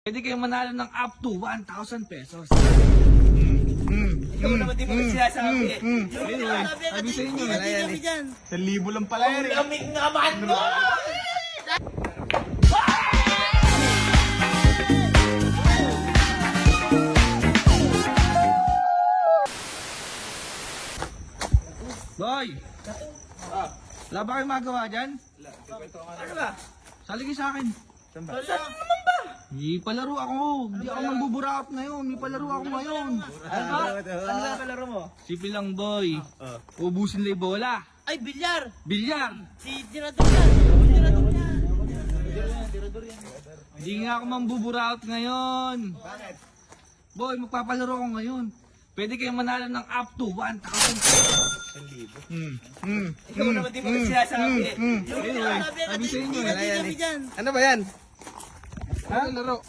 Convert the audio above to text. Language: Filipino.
Pwede kayong manalo ng up to 1,000 pesos. Ikaw naman di mo sinasabi eh. Sabi sa inyo. Sa libo lang pala yan. Lamig naman mo! Boy! Wala ba kayong magawa dyan? Ano ba? Saligay sa akin. Saan naman ba? May palaro ako. Hindi ako magbuburaot ngayon. May palaro ako ngayon. Ano ba? Ano ba kalaro mo? Simple lang, boy. Ubusin lang yung bola. Ay, bilyar! Bilyar. Si Tirador yan! Tirador yan! Hindi nga ako mambuburaot ngayon. Bakit? Boy, magpapalaro ako ngayon. Pwede kayong manalo ng up to 1,000 pesos. Ikaw naman di mo sinasabi eh. Sabi sa inyo. Ano ba yan? Ha? Ano laro?